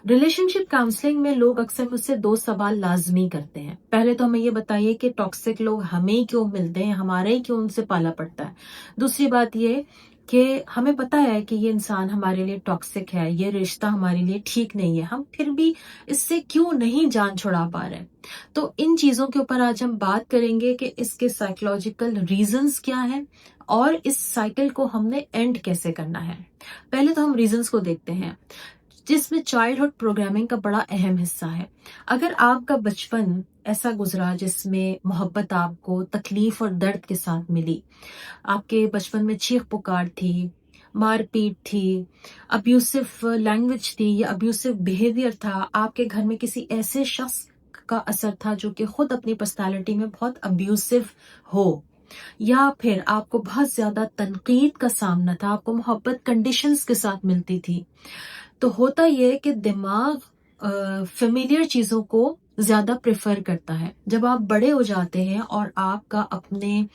Relationship counselling में लोग अक्सर मुझसे दो सवाल लाजमी करते हैं। पहले तो हमें ये बताइए कि टॉक्सिक लोग हमें ही क्यों मिलते हैं, हमारा ही क्यों उनसे पाला पड़ता है। दूसरी बात ये कि हमें पता है कि ये इंसान हमारे लिए टॉक्सिक है, ये रिश्ता हमारे लिए ठीक नहीं है, हम फिर भी इससे क्यों नहीं जान छुड़ा पा रहे। तो इन चीजों के ऊपर आज हम बात करेंगे कि इसके साइकोलॉजिकल रीजंस क्या है और इस साइकिल को हमने एंड कैसे करना है। पहले तो हम रीजंस को देखते हैं, जिसमें चाइल्डहुड प्रोग्रामिंग का बड़ा अहम हिस्सा है। अगर आपका बचपन ऐसा गुजरा जिसमें मोहब्बत आपको तकलीफ और दर्द के साथ मिली, आपके बचपन में चीख पुकार थी, मारपीट थी, अब्यूसिव लैंग्वेज थी या अब्यूसिव बिहेवियर था, आपके घर में किसी ऐसे शख्स का असर था जो कि खुद अपनी पर्सनालिटी में बहुत अब्यूसिव हो, या फिर आपको बहुत ज्यादा तनकीद का सामना था, आपको मोहब्बत कंडीशंस के साथ मिलती थी, तो होता यह है कि दिमाग फेमिलियर चीजों को ज्यादा प्रेफर करता है। जब आप बड़े हो जाते हैं और आपका अपने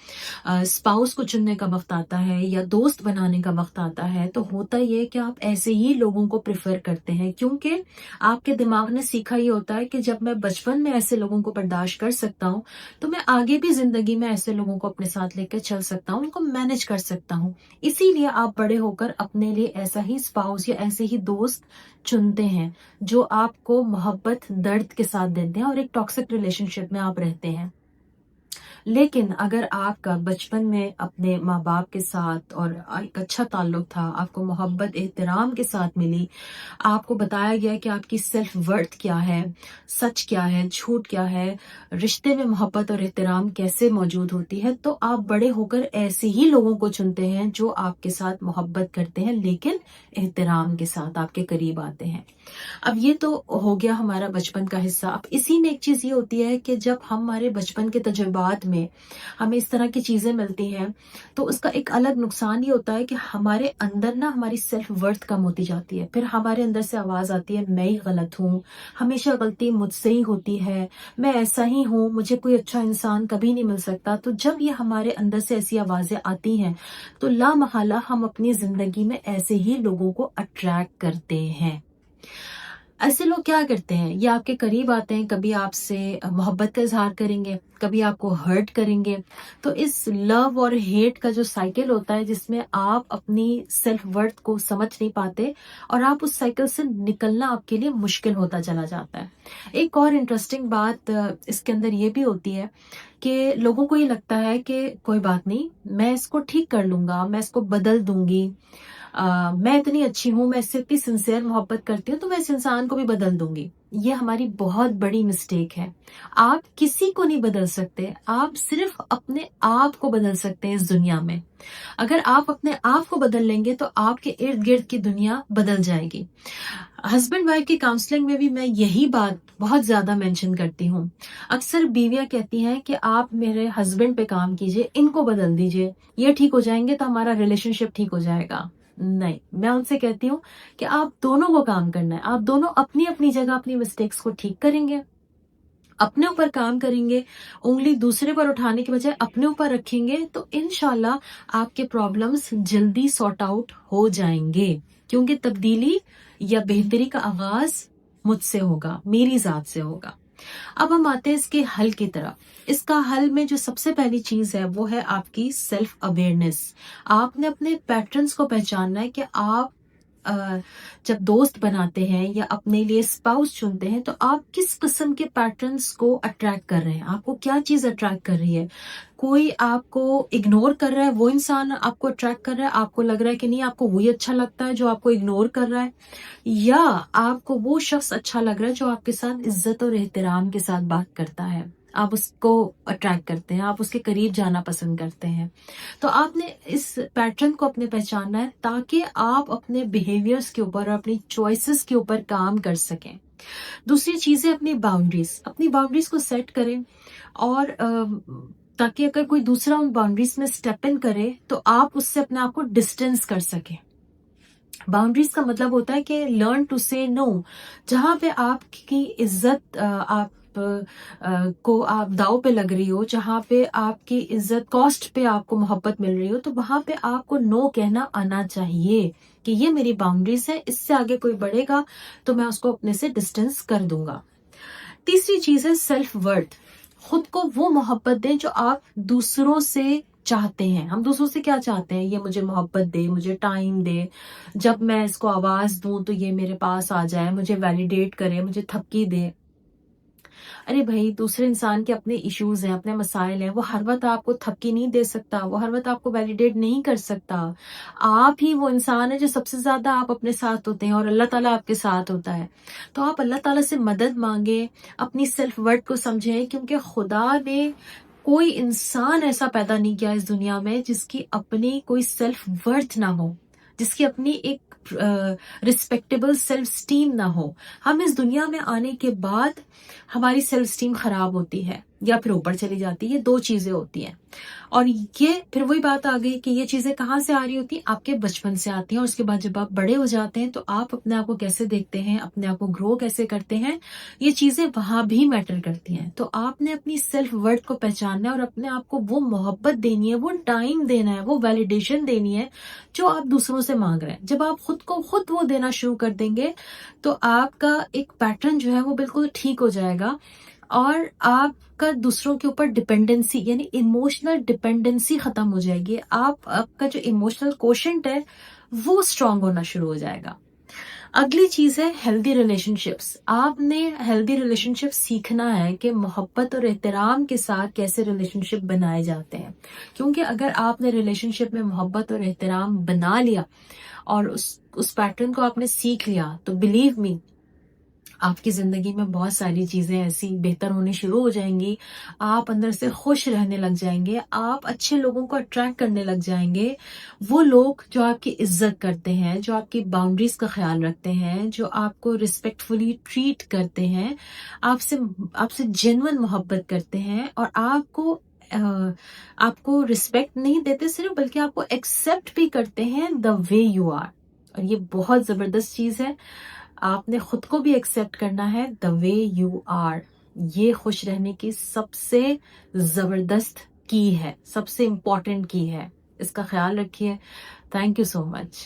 स्पाउस को चुनने का वक्त आता है या दोस्त बनाने का वक्त आता है, तो होता यह है कि आप ऐसे ही लोगों को प्रेफर करते हैं, क्योंकि आपके दिमाग ने सीखा ये होता है कि जब मैं बचपन में ऐसे लोगों को बर्दाश्त कर सकता हूँ तो मैं आगे भी जिंदगी में ऐसे लोगों को अपने साथ लेकर चल सकता हूँ, उनको मैनेज कर सकता हूँ। इसीलिए आप बड़े होकर अपने लिए ऐसा ही स्पाउस या ऐसे ही दोस्त चुनते हैं जो आपको मोहब्बत दर्द के साथ देते हैं और एक टॉक्सिक रिलेशनशिप में आप रहते हैं। लेकिन अगर आपका बचपन में अपने माँ बाप के साथ और एक अच्छा ताल्लुक था, आपको मोहब्बत एहतराम के साथ मिली, आपको बताया गया कि आपकी सेल्फ वर्थ क्या है, सच क्या है, झूठ क्या है, रिश्ते में मोहब्बत और एहतराम कैसे मौजूद होती है, तो आप बड़े होकर ऐसे ही लोगों को चुनते हैं जो आपके साथ मोहब्बत करते हैं लेकिन एहतराम के साथ आपके करीब आते हैं। अब ये तो हो गया हमारा बचपन का हिस्सा। अब इसी में एक चीज ये होती है कि जब हमारे बचपन के तजुर्बात में हमें इस तरह की चीजें मिलती हैं, तो उसका एक अलग नुकसान ये होता है कि हमारे अंदर ना हमारी सेल्फ वर्थ कम होती जाती है। फिर हमारे अंदर से आवाज आती है, मैं ही गलत हूँ, हमेशा गलती मुझसे ही होती है, मैं ऐसा ही हूँ, मुझे कोई अच्छा इंसान कभी नहीं मिल सकता। तो जब ये हमारे अंदर से ऐसी आवाजें आती हैं तो ला महला हम अपनी जिंदगी में ऐसे ही लोगों को अट्रैक्ट करते हैं। ऐसे लोग क्या करते हैं, ये आपके करीब आते हैं, कभी आपसे मोहब्बत का इजहार करेंगे, कभी आपको हर्ट करेंगे। तो इस लव और हेट का जो साइकिल होता है, जिसमें आप अपनी सेल्फ वर्थ को समझ नहीं पाते और आप उस साइकिल से निकलना आपके लिए मुश्किल होता चला जाता है। एक और इंटरेस्टिंग बात इसके अंदर ये भी होती है कि लोगों को ये लगता है कि कोई बात नहीं, मैं इसको ठीक कर लूंगा, मैं इसको बदल दूंगी, मैं इतनी अच्छी हूं, मैं इससे इतनी सिंसियर मोहब्बत करती हूँ तो मैं इस इंसान को भी बदल दूंगी। ये हमारी बहुत बड़ी मिस्टेक है। आप किसी को नहीं बदल सकते, आप सिर्फ अपने आप को बदल सकते हैं इस दुनिया में। अगर आप अपने आप को बदल लेंगे तो आपके इर्द गिर्द की दुनिया बदल जाएगी। हस्बैंड वाइफ की काउंसलिंग में भी मैं यही बात बहुत ज्यादा मेंशन करती हूँ। अक्सर बीवियां कहती हैं कि आप मेरे हस्बैंड पे काम कीजिए, इनको बदल दीजिए, ये ठीक हो जाएंगे तो हमारा रिलेशनशिप ठीक हो जाएगा। नहीं, मैं उनसे कहती हूँ कि आप दोनों को काम करना है, आप दोनों अपनी अपनी जगह अपनी मिस्टेक्स को ठीक करेंगे, अपने ऊपर काम करेंगे, उंगली दूसरे पर उठाने के बजाय अपने ऊपर रखेंगे, तो इंशाल्लाह आपके प्रॉब्लम्स जल्दी सॉर्ट आउट हो जाएंगे। क्योंकि तब्दीली या बेहतरी का आगाज मुझसे होगा, मेरी जात से होगा। अब हम आते हैं इसके हल की तरफ। इसका हल में जो सबसे पहली चीज है वो है आपकी सेल्फ अवेयरनेस। आपने अपने पैटर्न्स को पहचानना है कि आप जब दोस्त बनाते हैं या अपने लिए स्पाउस चुनते हैं तो आप किस किस्म के पैटर्न्स को अट्रैक्ट कर रहे हैं, आपको क्या चीज अट्रैक्ट कर रही है। कोई आपको इग्नोर कर रहा है, वो इंसान आपको अट्रैक्ट कर रहा है, आपको लग रहा है कि नहीं आपको वही अच्छा लगता है जो आपको इग्नोर कर रहा है, या आपको वो शख्स अच्छा लग रहा है जो आपके साथ इज्जत और एहतराम के साथ बात करता है, आप उसको अट्रैक्ट करते हैं, आप उसके करीब जाना पसंद करते हैं। तो आपने इस पैटर्न को अपने पहचानना है ताकि आप अपने बिहेवियर्स के ऊपर और अपनी चॉइसेस के ऊपर काम कर सकें। दूसरी चीज है अपनी बाउंड्रीज को सेट करें, और ताकि अगर कोई दूसरा उन बाउंड्रीज में स्टेप इन करे तो आप उससे अपने आप को डिस्टेंस कर सकें। बाउंड्रीज का मतलब होता है कि लर्न टू से नो, जहां पे आपकी इज्जत आप کو آپ داؤ پہ لگ رہی ہو, جہاں پہ آپ کی عزت کاسٹ پہ آپ کو محبت مل رہی ہو, تو وہاں پہ آپ کو نو کہنا آنا چاہیے کہ یہ میری باؤنڈریز ہے, اس سے آگے کوئی بڑھے گا تو میں اس کو اپنے سے ڈسٹینس کر دوں گا. تیسری چیز ہے سیلف ورتھ. خود کو وہ محبت دیں جو آپ دوسروں سے چاہتے ہیں. ہم دوسروں سے کیا چاہتے ہیں؟ یہ مجھے محبت دے, مجھے ٹائم دے, جب میں اس کو آواز دوں تو یہ میرے پاس آ جائے, مجھے ویلیڈیٹ کرے, مجھے تھپکی دے. ارے بھائی, دوسرے انسان کے اپنے ایشوز ہیں, اپنے مسائل ہیں, وہ ہر وقت آپ کو تھپکی نہیں دے سکتا, وہ ہر وقت آپ کو ویلیڈیٹ نہیں کر سکتا. آپ ہی وہ انسان ہے جو سب سے زیادہ آپ اپنے ساتھ ہوتے ہیں, اور اللہ تعالیٰ آپ کے ساتھ ہوتا ہے. تو آپ اللہ تعالیٰ سے مدد مانگیں, اپنی سیلف ورتھ کو سمجھیں, کیونکہ خدا نے کوئی انسان ایسا پیدا نہیں کیا اس دنیا میں جس کی اپنی کوئی سیلف ورتھ نہ ہو, جس کی اپنی ایک رسپیکٹیبل سیلف اسٹیم نہ ہو. ہم اس دنیا میں آنے کے بعد ہماری سیلف اسٹیم خراب ہوتی ہے یا پھر اوپر چلی جاتی ہے. یہ دو چیزیں ہوتی ہیں, اور یہ پھر وہی بات آ گئی کہ یہ چیزیں کہاں سے آ رہی ہوتی ہیں؟ آپ کے بچپن سے آتی ہیں, اور اس کے بعد جب آپ بڑے ہو جاتے ہیں تو آپ اپنے آپ کو کیسے دیکھتے ہیں, اپنے آپ کو گرو کیسے کرتے ہیں, یہ چیزیں وہاں بھی میٹر کرتی ہیں. تو آپ نے اپنی سیلف ورتھ کو پہچاننا ہے, اور اپنے آپ کو وہ محبت دینی ہے, وہ ٹائم دینا ہے, وہ ویلیڈیشن دینی ہے جو آپ دوسروں سے مانگ رہے ہیں. جب آپ خود کو خود وہ دینا شروع کر دیں گے تو آپ کا ایک پیٹرن جو ہے وہ بالکل ٹھیک ہو جائے گا, اور آپ کا دوسروں کے اوپر ڈپینڈنسی یعنی ایموشنل ڈپینڈنسی ختم ہو جائے گی. آپ کا جو ایموشنل کوشنٹ ہے وہ اسٹرانگ ہونا شروع ہو جائے گا. اگلی چیز ہے ہیلدی ریلیشن شپس. آپ نے ہیلدی ریلیشن شپ سیکھنا ہے کہ محبت اور احترام کے ساتھ کیسے ریلیشن شپ بنائے جاتے ہیں, کیونکہ اگر آپ نے ریلیشن شپ میں محبت اور احترام بنا لیا اور اس پیٹرن کو آپ نے سیکھ لیا, تو بلیو می آپ کی زندگی میں بہت ساری چیزیں ایسی بہتر ہونی شروع ہو جائیں گی. آپ اندر سے خوش رہنے لگ جائیں گے, آپ اچھے لوگوں کو اٹریکٹ کرنے لگ جائیں گے. وہ لوگ جو آپ کی عزت کرتے ہیں, جو آپ کی باؤنڈریز کا خیال رکھتے ہیں, جو آپ کو ریسپیکٹ فلی ٹریٹ کرتے ہیں, آپ سے جینوئن محبت کرتے ہیں, اور آپ کو رسپیکٹ نہیں دیتے صرف, بلکہ آپ کو ایکسپٹ بھی کرتے ہیں دا وے یو آر. اور یہ بہت زبردست چیز ہے. آپ نے خود کو بھی ایکسپٹ کرنا ہے دا وے یو آر. یہ خوش رہنے کی سب سے زبردست کی ہے, سب سے امپورٹنٹ کی ہے. اس کا خیال رکھیے. Thank you so much.